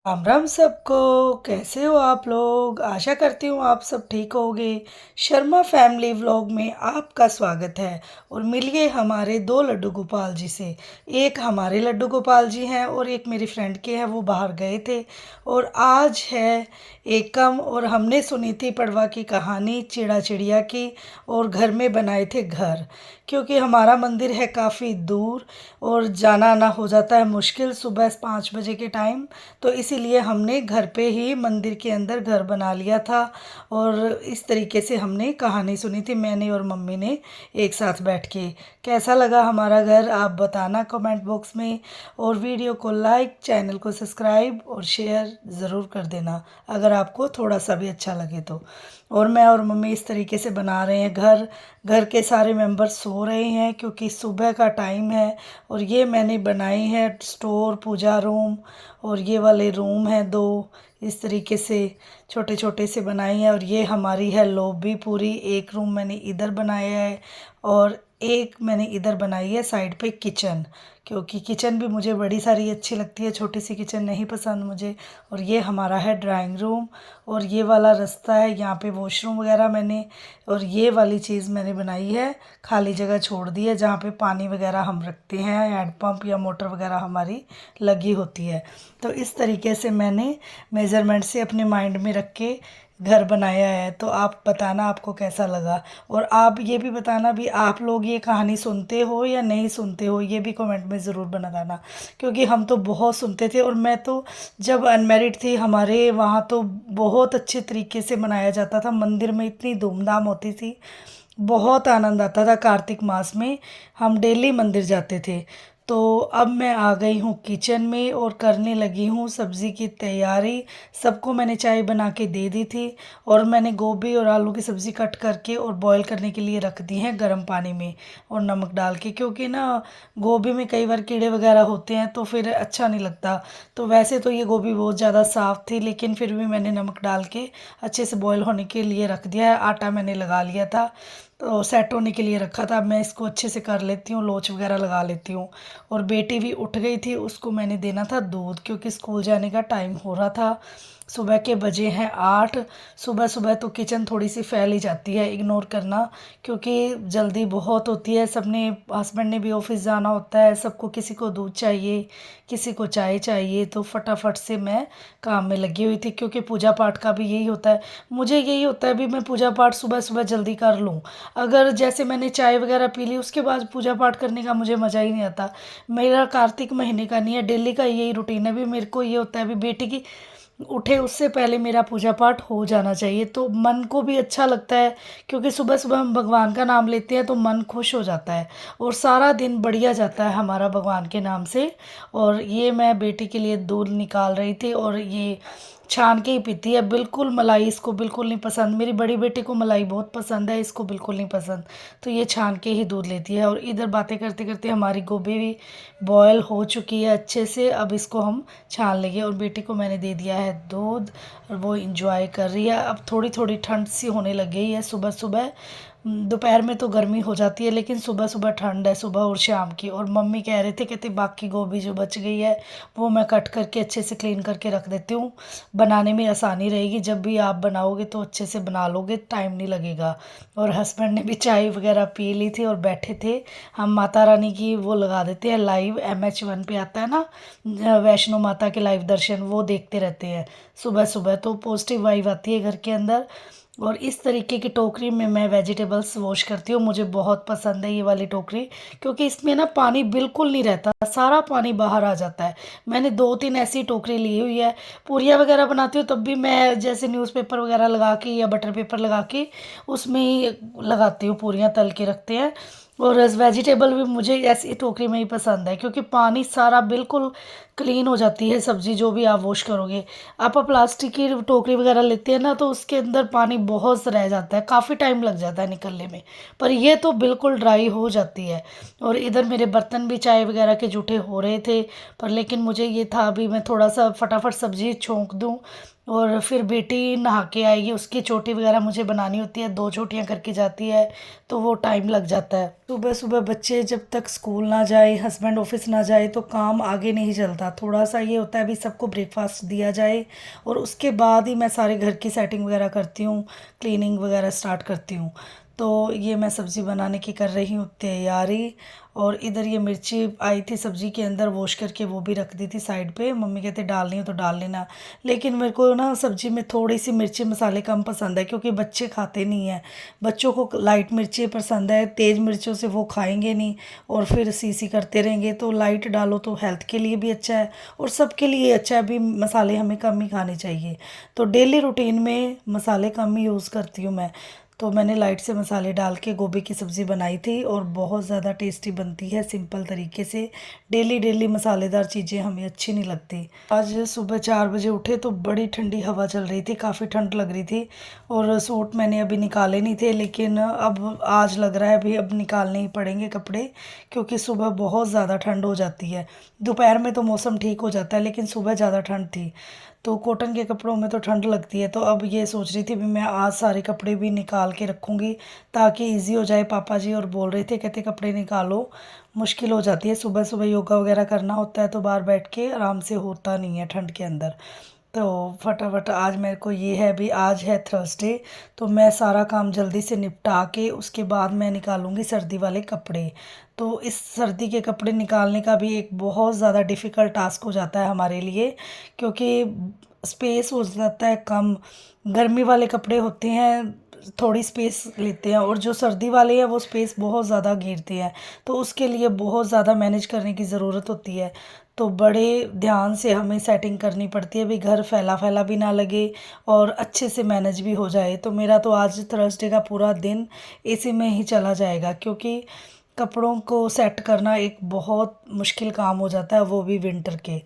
राम राम सबको। कैसे हो आप लोग? आशा करती हूँ आप सब ठीक होगे। शर्मा फैमिली व्लॉग में आपका स्वागत है। और मिलिए हमारे दो लड्डू गोपाल जी से। एक हमारे लड्डू गोपाल जी हैं और एक मेरी फ्रेंड के हैं, वो बाहर गए थे। और आज है एकम, और हमने सुनी थी पड़वा की कहानी चिड़ा चिड़िया की। और घर में बनाए थे घर, क्योंकि हमारा मंदिर है काफ़ी दूर और जाना आना हो जाता है मुश्किल सुबह 5 बजे के टाइम। तो इसीलिए हमने घर पे ही मंदिर के अंदर घर बना लिया था। और इस तरीके से हमने कहानी सुनी थी, मैंने और मम्मी ने एक साथ बैठ के। कैसा लगा हमारा घर आप बताना कमेंट बॉक्स में। और वीडियो को लाइक, चैनल को सब्सक्राइब और शेयर ज़रूर कर देना अगर आपको थोड़ा सा भी अच्छा लगे तो। और मैं और मम्मी इस तरीके से बना रहे हैं घर। घर के सारे मेंबर सो रहे हैं क्योंकि सुबह का टाइम है। और ये मैंने बनाई है स्टोर, पूजा रूम, और ये वाले रूम हैं दो। इस तरीके से छोटे छोटे से बनाए हैं। और ये हमारी है लॉबी पूरी। एक रूम मैंने इधर बनाया है और एक मैंने इधर बनाई है साइड पे किचन, क्योंकि किचन भी मुझे बड़ी सारी अच्छी लगती है, छोटी सी किचन नहीं पसंद मुझे। और ये हमारा है ड्राइंग रूम। और ये वाला रास्ता है, यहाँ पे वॉशरूम वगैरह मैंने, और ये वाली चीज़ मैंने बनाई है, खाली जगह छोड़ दी है जहाँ पे पानी वगैरह हम रखते हैं, हैंडपम्प या मोटर वगैरह हमारी लगी होती है। तो इस तरीके से मैंने मेज़रमेंट से अपने माइंड में रख के घर बनाया है। तो आप बताना आपको कैसा लगा। और आप ये भी बताना भी आप लोग ये कहानी सुनते हो या नहीं सुनते हो, ये भी कमेंट में ज़रूर बताना। क्योंकि हम तो बहुत सुनते थे, और मैं तो जब अनमेरिड थी हमारे वहाँ तो बहुत अच्छे तरीके से मनाया जाता था, मंदिर में इतनी धूमधाम होती थी, बहुत आनंद आता था। कार्तिक मास में हम डेली मंदिर जाते थे। तो अब मैं आ गई हूँ किचन में और करने लगी हूँ सब्ज़ी की तैयारी। सबको मैंने चाय बना के दे दी थी। और मैंने गोभी और आलू की सब्ज़ी कट करके और बॉईल करने के लिए रख दी हैं गर्म पानी में और नमक डाल के, क्योंकि ना गोभी में कई बार कीड़े वगैरह होते हैं तो फिर अच्छा नहीं लगता। तो वैसे तो ये गोभी बहुत ज़्यादा साफ़ थी, लेकिन फिर भी मैंने नमक डाल के अच्छे से बॉईल होने के लिए रख दिया है। आटा मैंने लगा लिया था, तो सेट होने के लिए रखा था। अब मैं इसको अच्छे से कर लेती हूँ, लोच वगैरह लगा लेती हूँ। और बेटी भी उठ गई थी, उसको मैंने देना था दूध, क्योंकि स्कूल जाने का टाइम हो रहा था। सुबह के बजे हैं 8। सुबह सुबह तो किचन थोड़ी सी फैल ही जाती है, इग्नोर करना, क्योंकि जल्दी बहुत होती है। सबने, हस्बैंड ने भी ऑफिस जाना होता है, सबको, किसी को दूध चाहिए, किसी को चाय चाहिए। तो फटाफट से मैं काम में लगी हुई थी, क्योंकि पूजा पाठ का भी यही होता है। मुझे यही होता है भी मैं पूजा पाठ सुबह सुबह जल्दी कर लूँ। अगर जैसे मैंने चाय वगैरह पी ली उसके बाद पूजा पाठ करने का मुझे मज़ा ही नहीं आता। मेरा कार्तिक महीने का नहीं है, डेली का यही रूटीन है भी। मेरे को ये होता है भी बेटी की उठे उससे पहले मेरा पूजा पाठ हो जाना चाहिए, तो मन को भी अच्छा लगता है। क्योंकि सुबह सुबह हम भगवान का नाम लेते हैं तो मन खुश हो जाता है और सारा दिन बढ़िया जाता है हमारा भगवान के नाम से। और ये मैं बेटी के लिए दूध निकाल रही थी, और ये छान के ही पीती है, बिल्कुल मलाई इसको बिल्कुल नहीं पसंद। मेरी बड़ी बेटी को मलाई बहुत पसंद है, इसको बिल्कुल नहीं पसंद। तो ये छान के ही दूध लेती है। और इधर बातें करते करते हमारी गोभी भी बॉयल हो चुकी है अच्छे से। अब इसको हम छान लेंगे। और बेटी को मैंने दे दिया है दूध और वो इंजॉय कर रही है। अब थोड़ी थोड़ी ठंड सी होने लग गई है सुबह सुबह। दोपहर में तो गर्मी हो जाती है, लेकिन सुबह सुबह ठंड है, सुबह और शाम की। और मम्मी कह रहे थे, कहते बाकी गोभी जो बच गई है वो मैं कट करके अच्छे से क्लीन करके रख देती हूँ, बनाने में आसानी रहेगी। जब भी आप बनाओगे तो अच्छे से बना लोगे, टाइम नहीं लगेगा। और हस्बैंड ने भी चाय वगैरह पी ली थी और बैठे थे। हम माता रानी की वो लगा देते हैं लाइव, MH1 पे आता है ना, वैष्णो माता के लाइव दर्शन, वो देखते रहते हैं सुबह सुबह। तो पॉजिटिव वाइब आती है घर के अंदर। और इस तरीके की टोकरी में मैं वेजिटेबल्स वॉश करती हूँ, मुझे बहुत पसंद है ये वाली टोकरी, क्योंकि इसमें ना पानी बिल्कुल नहीं रहता, सारा पानी बाहर आ जाता है। मैंने 2-3 ऐसी टोकरी ली हुई है। पूरियाँ वगैरह बनाती हूँ तब भी मैं जैसे न्यूज़पेपर वगैरह लगा के या बटर पेपर लगा के उसमें ही लगाती हूँ, पूरियाँ तल के रखते हैं। और वेजिटेबल भी मुझे ऐसी टोकरी में ही पसंद है, क्योंकि पानी सारा बिल्कुल क्लीन हो जाती है सब्ज़ी जो भी आप वॉश करोगे। आप प्लास्टिक की टोकरी वगैरह लेते हैं ना तो उसके अंदर पानी बहुत रह जाता है, काफ़ी टाइम लग जाता है निकलने में। पर ये तो बिल्कुल ड्राई हो जाती है। और इधर मेरे बर्तन भी चाय वगैरह के जूठे हो रहे थे, पर लेकिन मुझे ये था अभी मैं थोड़ा सा फटाफट सब्ज़ी छोंक दूँ। और फिर बेटी नहा के आएगी, उसकी चोटी वगैरह मुझे बनानी होती है, 2 चोटियाँ करके जाती है, तो वो टाइम लग जाता है। सुबह सुबह बच्चे जब तक स्कूल ना जाए, हस्बैंड ऑफिस ना जाए, तो काम आगे नहीं चलता। थोड़ा सा ये होता है भी सबको ब्रेकफास्ट दिया जाए और उसके बाद ही मैं सारे घर की सेटिंग वगैरह करती हूँ, क्लीनिंग वगैरह स्टार्ट करती हूँ। तो ये मैं सब्ज़ी बनाने की कर रही हूँ तैयारी। और इधर ये मिर्ची आई थी सब्ज़ी के अंदर, वॉश करके वो भी रख दी थी साइड पे। मम्मी कहते डालनी हो तो डाल लेना, लेकिन मेरे को ना सब्ज़ी में थोड़ी सी मिर्ची मसाले कम पसंद है क्योंकि बच्चे खाते नहीं हैं। बच्चों को लाइट मिर्ची पसंद है, तेज़ मिर्चों से वो खाएंगे नहीं और फिर सी करते रहेंगे। तो लाइट डालो तो हेल्थ के लिए भी अच्छा है और सबके लिए अच्छा है भी, मसाले हमें कम ही खाने चाहिए। तो डेली रूटीन में मसाले कम ही यूज़ करती हूँ मैं। तो मैंने लाइट से मसाले डाल के गोभी की सब्ज़ी बनाई थी और बहुत ज़्यादा टेस्टी बनती है सिंपल तरीके से। डेली डेली मसालेदार चीज़ें हमें अच्छी नहीं लगती। आज सुबह 4 बजे उठे तो बड़ी ठंडी हवा चल रही थी, काफ़ी ठंड लग रही थी और सूट मैंने अभी निकाले नहीं थे, लेकिन अब आज लग रहा है भी अब निकालने ही पड़ेंगे कपड़े, क्योंकि सुबह बहुत ज़्यादा ठंड हो जाती है। दोपहर में तो मौसम ठीक हो जाता है लेकिन सुबह ज़्यादा ठंड थी, तो कॉटन के कपड़ों में तो ठंड लगती है। तो अब ये सोच रही थी भी मैं आज सारे कपड़े भी निकाल के रखूँगी ताकि इजी हो जाए। पापा जी और बोल रहे थे, कहते कपड़े निकालो, मुश्किल हो जाती है, सुबह सुबह योगा वगैरह करना होता है तो बाहर बैठ के आराम से होता नहीं है ठंड के अंदर। तो फटाफट आज मेरे को ये है भी, आज है थर्सडे, तो मैं सारा काम जल्दी से निपटा के उसके बाद मैं निकालूंगी सर्दी वाले कपड़े। तो इस सर्दी के कपड़े निकालने का भी एक बहुत ज़्यादा डिफ़िकल्ट टास्क हो जाता है हमारे लिए, क्योंकि स्पेस हो जाता है कम। गर्मी वाले कपड़े होते हैं थोड़ी स्पेस लेते हैं और जो सर्दी वाले हैं वो स्पेस बहुत ज़्यादा घेरते हैं, तो उसके लिए बहुत ज़्यादा मैनेज करने की ज़रूरत होती है। तो बड़े ध्यान से हमें सेटिंग करनी पड़ती है भी, घर फैला फैला भी ना लगे और अच्छे से मैनेज भी हो जाए। तो मेरा तो आज थर्सडे का पूरा दिन इसी में ही चला जाएगा, क्योंकि कपड़ों को सेट करना एक बहुत मुश्किल काम हो जाता है, वो भी विंटर के।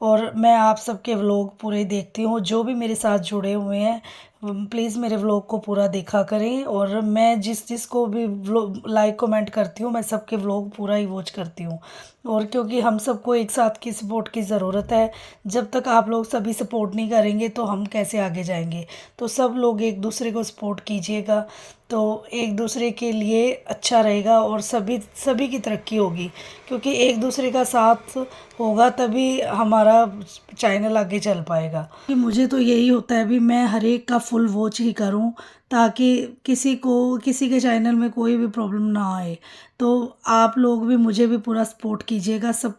और मैं आप सबके व्लॉग पूरे देखती हूँ, जो भी मेरे साथ जुड़े हुए हैं प्लीज़ मेरे व्लॉग को पूरा देखा करें। और मैं जिस जिस को भी व्लॉग लाइक कमेंट करती हूँ, मैं सबके व्लॉग पूरा ही वॉच करती हूँ। और क्योंकि हम सबको एक साथ की सपोर्ट की ज़रूरत है, जब तक आप लोग सभी सपोर्ट नहीं करेंगे तो हम कैसे आगे जाएंगे। तो सब लोग एक दूसरे को सपोर्ट कीजिएगा, तो एक दूसरे के लिए अच्छा रहेगा और सभी सभी की तरक्की होगी, क्योंकि एक दूसरे का साथ होगा तभी हमारा चैनल आगे चल पाएगा। कि मुझे तो यही होता है भी मैं हर एक का फुल वॉच ही करूं, ताकि किसी को किसी के चैनल में कोई भी प्रॉब्लम ना आए। तो आप लोग भी मुझे भी पूरा सपोर्ट कीजिएगा, सब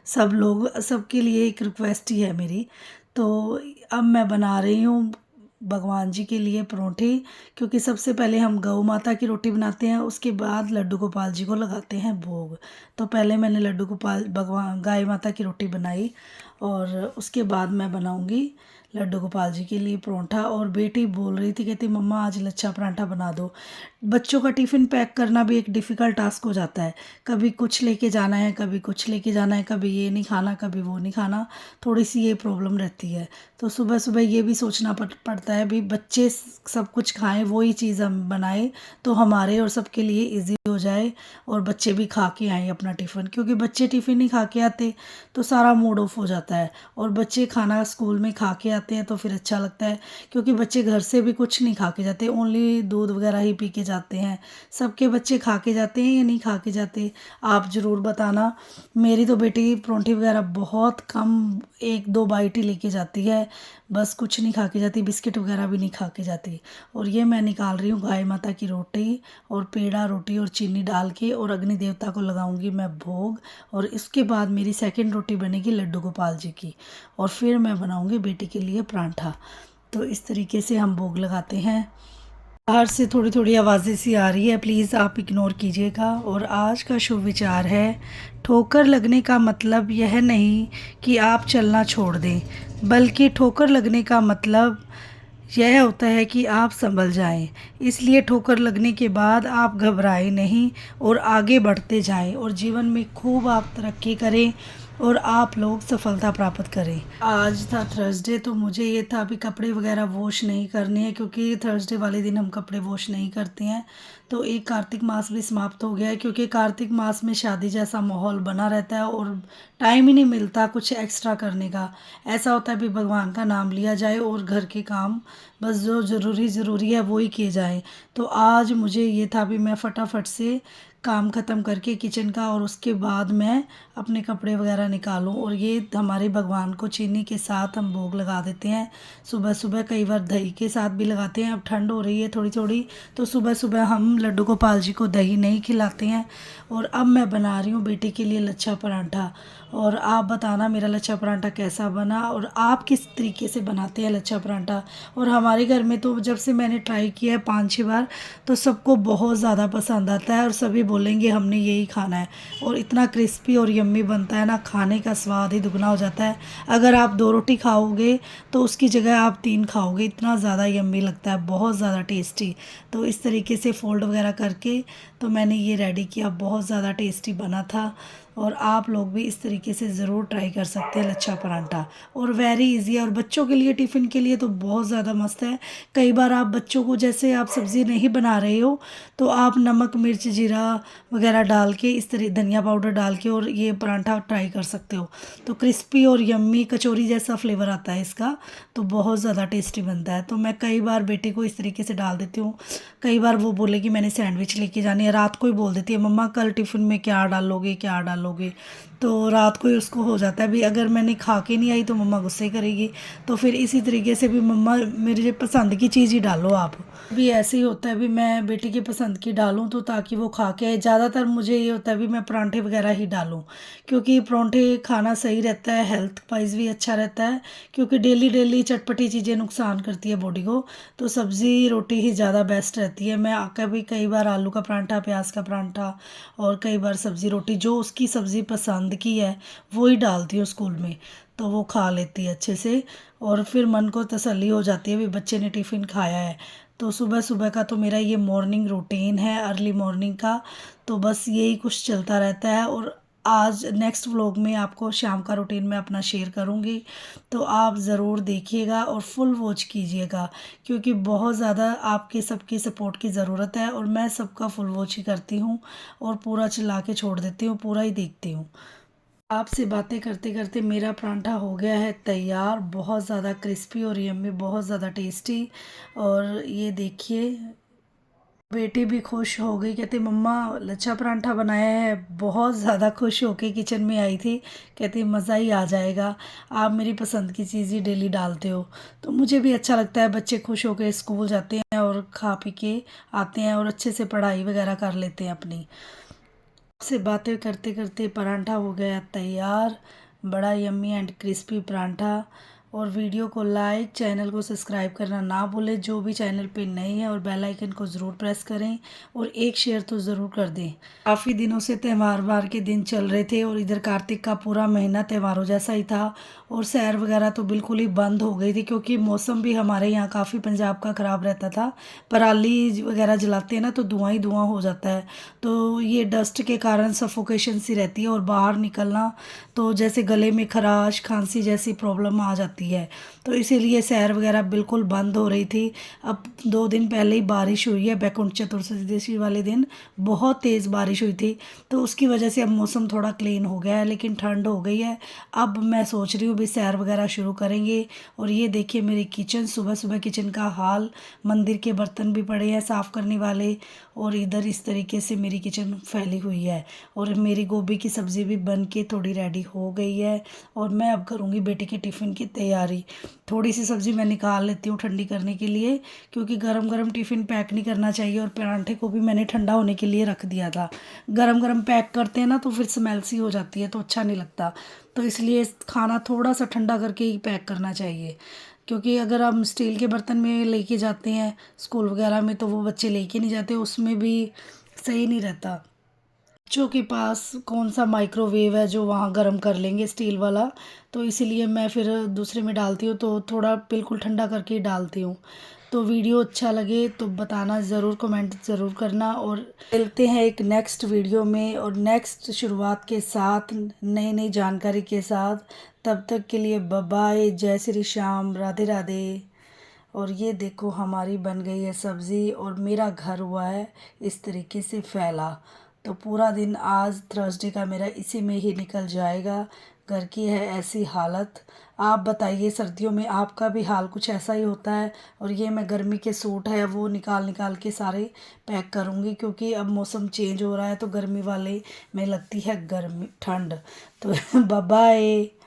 सब लोग, सबके लिए एक रिक्वेस्ट ही है मेरी। तो अब मैं बना रही हूँ भगवान जी के लिए परोठे, क्योंकि सबसे पहले हम गौ माता की रोटी बनाते हैं, उसके बाद लड्डू गोपाल जी को लगाते हैं भोग। तो पहले मैंने लड्डू गोपाल भगवान गाय माता की रोटी बनाई और उसके बाद मैं बनाऊंगी लड्डू गोपाल जी के लिए परोठा। और बेटी बोल रही थी, कहती मम्मा आज लच्छा पराठा बना दो। बच्चों का टिफ़िन पैक करना भी एक डिफ़िकल्ट टास्क हो जाता है, कभी कुछ लेके जाना है, कभी कुछ लेके जाना है, कभी ये नहीं खाना, कभी वो नहीं खाना, थोड़ी सी ये प्रॉब्लम रहती है। तो सुबह सुबह ये भी सोचना पड़ता है भी बच्चे सब कुछ खाएं, वही चीज़ हम बनाएं तो हमारे और सबके लिए इजी हो जाए और बच्चे भी खा के आएँ अपना टिफ़िन, क्योंकि बच्चे टिफ़िन नहीं खा के आते तो सारा मूड ऑफ हो जाता है। और बच्चे खाना स्कूल में खा के आते हैं तो फिर अच्छा लगता है, क्योंकि बच्चे घर से भी कुछ नहीं खा के जाते, ओनली दूध वगैरह ही पी के जाते हैं। सबके बच्चे खा के जाते हैं या नहीं खा के जाते, आप ज़रूर बताना। मेरी तो बेटी परोंठी वगैरह बहुत कम, एक दो बाइट ही लेके जाती है, बस कुछ नहीं खा के जाती, बिस्किट वगैरह भी नहीं खा के जाती। और ये मैं निकाल रही हूँ गाय माता की रोटी और पेड़ा रोटी और चीनी डाल के, और अग्नि देवता को लगाऊंगी मैं भोग। और इसके बाद मेरी सेकंड रोटी बनेगी लड्डू गोपाल जी की, और फिर मैं बनाऊंगी बेटी के लिए पराठा। तो इस तरीके से हम भोग लगाते हैं। बाहर से थोड़ी थोड़ी आवाज़ें सी आ रही है, प्लीज़ आप इग्नोर कीजिएगा। और आज का शुभ विचार है, ठोकर लगने का मतलब यह नहीं कि आप चलना छोड़ दें, बल्कि ठोकर लगने का मतलब यह होता है कि आप संभल जाएं। इसलिए ठोकर लगने के बाद आप घबराएं नहीं और आगे बढ़ते जाएं, और जीवन में खूब आप तरक्की करें और आप लोग सफलता प्राप्त करें। आज था थर्सडे, तो मुझे ये था अभी कपड़े वगैरह वॉश नहीं करने हैं, क्योंकि थर्सडे वाले दिन हम कपड़े वॉश नहीं करते हैं। तो एक कार्तिक मास भी समाप्त हो गया है, क्योंकि कार्तिक मास में शादी जैसा माहौल बना रहता है और टाइम ही नहीं मिलता कुछ एक्स्ट्रा करने का। ऐसा होता है भी भगवान का नाम लिया जाए और घर के काम बस जो ज़रूरी है वो ही किए जाएँ। तो आज मुझे ये था भी मैं फटाफट से काम ख़त्म करके किचन का, और उसके बाद मैं अपने कपड़े वगैरह निकालूं। और ये हमारे भगवान को चीनी के साथ हम भोग लगा देते हैं सुबह सुबह, कई बार दही के साथ भी लगाते हैं। अब ठंड हो रही है थोड़ी थोड़ी, तो सुबह सुबह हम लड्डू गोपाल जी को दही नहीं खिलाते हैं। और अब मैं बना रही हूँ बेटे के लिए लच्छा पराठा, और आप बताना मेरा लच्छा पराठा कैसा बना और आप किस तरीके से बनाते हैं लच्छा पराठा। और हमारे घर में तो जब से मैंने ट्राई किया है 5-6 बार, तो सबको बहुत ज़्यादा पसंद आता है और सभी बोलेंगे हमने यही खाना है। और इतना क्रिस्पी और यम्मी बनता है ना, खाने का स्वाद ही दुगना हो जाता है। अगर आप 2 रोटी खाओगे तो उसकी जगह आप 3 खाओगे, इतना ज़्यादा यम्मी लगता है, बहुत ज़्यादा टेस्टी। तो इस तरीके से फ़ोल्ड वगैरह करके तो मैंने ये रेडी किया, बहुत ज़्यादा टेस्टी बना था। और आप लोग भी इस तरीके से ज़रूर ट्राई कर सकते हैं लच्छा पराठा, और वेरी इजी है। और बच्चों के लिए टिफ़िन के लिए तो बहुत ज़्यादा मस्त है। कई बार आप बच्चों को, जैसे आप सब्ज़ी नहीं बना रहे हो, तो आप नमक मिर्च जीरा वगैरह डाल के, इस तरह धनिया पाउडर डाल के और ये पराठा ट्राई कर सकते हो। तो क्रिस्पी और यम्मी कचौरी जैसा फ्लेवर आता है इसका, तो बहुत ज़्यादा टेस्टी बनता है। तो मैं कई बार बेटे को इस तरीके से डाल देती हूँ। कई बार वो बोलेगी मैंने सैंडविच लेके जानी है, रात को ही बोल देती है मम्मा कल टिफ़िन में क्या डालोगे क्या डालोगे। तो रात को ही उसको हो जाता है भी, अगर मैंने खा के नहीं आई तो मम्मा गुस्से करेगी। तो फिर इसी तरीके से भी मम्मा मेरे पसंद की चीज़ ही डालो आप। भी ऐसे ही होता है भी, मैं बेटी की पसंद की डालूँ तो ताकि वो खा के आए। ज़्यादातर मुझे ये होता है भी मैं परांठे वगैरह ही डालूँ, क्योंकि परांठे खाना सही रहता है, हेल्थ वाइज भी अच्छा रहता है। क्योंकि डेली डेली चटपटी चीज़ें नुकसान करती है बॉडी को, तो सब्ज़ी रोटी ही ज़्यादा बेस्ट रहती है। मैं आकर भी कई बार आलू का परांठा, प्याज का परांठा, और कई बार सब्ज़ी रोटी, जो उसकी सब्ज़ी पसंद की है वो ही डालती हूँ स्कूल में, तो वो खा लेती है अच्छे से। और फिर मन को तसल्ली हो जाती है भी बच्चे ने टिफ़िन खाया है। तो सुबह सुबह का तो मेरा ये मॉर्निंग रूटीन है, अर्ली मॉर्निंग का। तो बस यही कुछ चलता रहता है। और आज नेक्स्ट व्लॉग में आपको शाम का रूटीन मैं अपना शेयर करूँगी, तो आप ज़रूर देखिएगा और फुल वॉच कीजिएगा, क्योंकि बहुत ज़्यादा आपके सबकी सपोर्ट की ज़रूरत है। और मैं सबका फुल वॉच ही करती हूँ और पूरा चला के छोड़ देती हूँ, पूरा ही देखती हूँ। आपसे बातें करते करते मेरा परांठा हो गया है तैयार, बहुत ज़्यादा क्रिस्पी और यम्मी, बहुत ज़्यादा टेस्टी। और ये देखिए, बेटी भी खुश हो गई, कहती मम्मा लच्छा परांठा बनाया है। बहुत ज़्यादा खुश होके किचन में आई थी, कहती मज़ा ही आ जाएगा, आप मेरी पसंद की चीज़ ही डेली डालते हो। तो मुझे भी अच्छा लगता है, बच्चे खुश होकर स्कूल जाते हैं और खा पी के आते हैं और अच्छे से पढ़ाई वगैरह कर लेते हैं अपनी। से बातें करते करते परांठा हो गया तैयार, बड़ा यम्मी एंड क्रिस्पी परांठा। और वीडियो को लाइक, चैनल को सब्सक्राइब करना ना भूलें जो भी चैनल पे नए हैं, और बेल आइकन को ज़रूर प्रेस करें, और एक शेयर तो ज़रूर कर दें। काफ़ी दिनों से त्यौहार के दिन चल रहे थे, और इधर कार्तिक का पूरा महीना त्योहारों जैसा ही था। और सैर वगैरह तो बिल्कुल ही बंद हो गई थी, क्योंकि मौसम भी हमारे यहाँ काफ़ी पंजाब का ख़राब रहता था। पराली वगैरह जलाते हैं ना, तो धुआं ही धुआं हो जाता है। तो ये डस्ट के कारण सफोकेशन सी रहती है, और बाहर निकलना तो जैसे गले में खराश खांसी जैसी प्रॉब्लम आ जाती है। तो इसीलिए सैर वगैरह बिल्कुल बंद हो रही थी। अब 2 दिन पहले ही बारिश हुई है, बैकुंठ चतुर्दशी वाले दिन बहुत तेज़ बारिश हुई थी, तो उसकी वजह से अब मौसम थोड़ा क्लीन हो गया है, लेकिन ठंड हो गई है। अब मैं सोच रही हूँ भी सैर वगैरह शुरू करेंगे। और ये देखिए मेरी किचन, सुबह सुबह किचन का हाल, मंदिर के बर्तन भी पड़े हैं साफ़ करने वाले, और इधर इस तरीके से मेरी किचन फैली हुई है। और मेरी गोभी की सब्ज़ी भी बन के थोड़ी रेडी हो गई है, और मैं अब करूँगी बेटे के टिफ़िन की तैयारी। थोड़ी सी सब्ज़ी मैं निकाल लेती हूँ ठंडी करने के लिए, क्योंकि गरम गरम टिफ़िन पैक नहीं करना चाहिए। और परांठे को भी मैंने ठंडा होने के लिए रख दिया था। गरम गरम पैक करते हैं ना, तो फिर स्मेल सी हो जाती है, तो अच्छा नहीं लगता। तो इसलिए खाना थोड़ा सा ठंडा करके ही पैक करना चाहिए, क्योंकि अगर हम स्टील के बर्तन में लेके जाते हैं स्कूल वगैरह में, तो वो बच्चे लेके नहीं जाते, उसमें भी सही नहीं रहता। बच्चों के पास कौन सा माइक्रोवेव है जो वहाँ गर्म कर लेंगे स्टील वाला, तो इसीलिए मैं फिर दूसरे में डालती हूँ, तो थोड़ा बिल्कुल ठंडा करके ही डालती हूँ। तो वीडियो अच्छा लगे तो बताना ज़रूर, कमेंट ज़रूर करना। और मिलते हैं एक नेक्स्ट वीडियो में, और नेक्स्ट शुरुआत के साथ, नई नई जानकारी के साथ। तब तक के लिए बाय बाय, जय श्री श्याम, राधे राधे। और ये देखो हमारी बन गई है सब्ज़ी, और मेरा घर हुआ है इस तरीके से फैला। तो पूरा दिन आज थर्सडे का मेरा इसी में ही निकल जाएगा। घर की है ऐसी हालत। आप बताइए सर्दियों में आपका भी हाल कुछ ऐसा ही होता है। और ये मैं गर्मी के सूट है वो निकाल निकाल के सारे पैक करूँगी, क्योंकि अब मौसम चेंज हो रहा है तो गर्मी वाले में लगती है गर्मी ठंड। तो बाय बाय।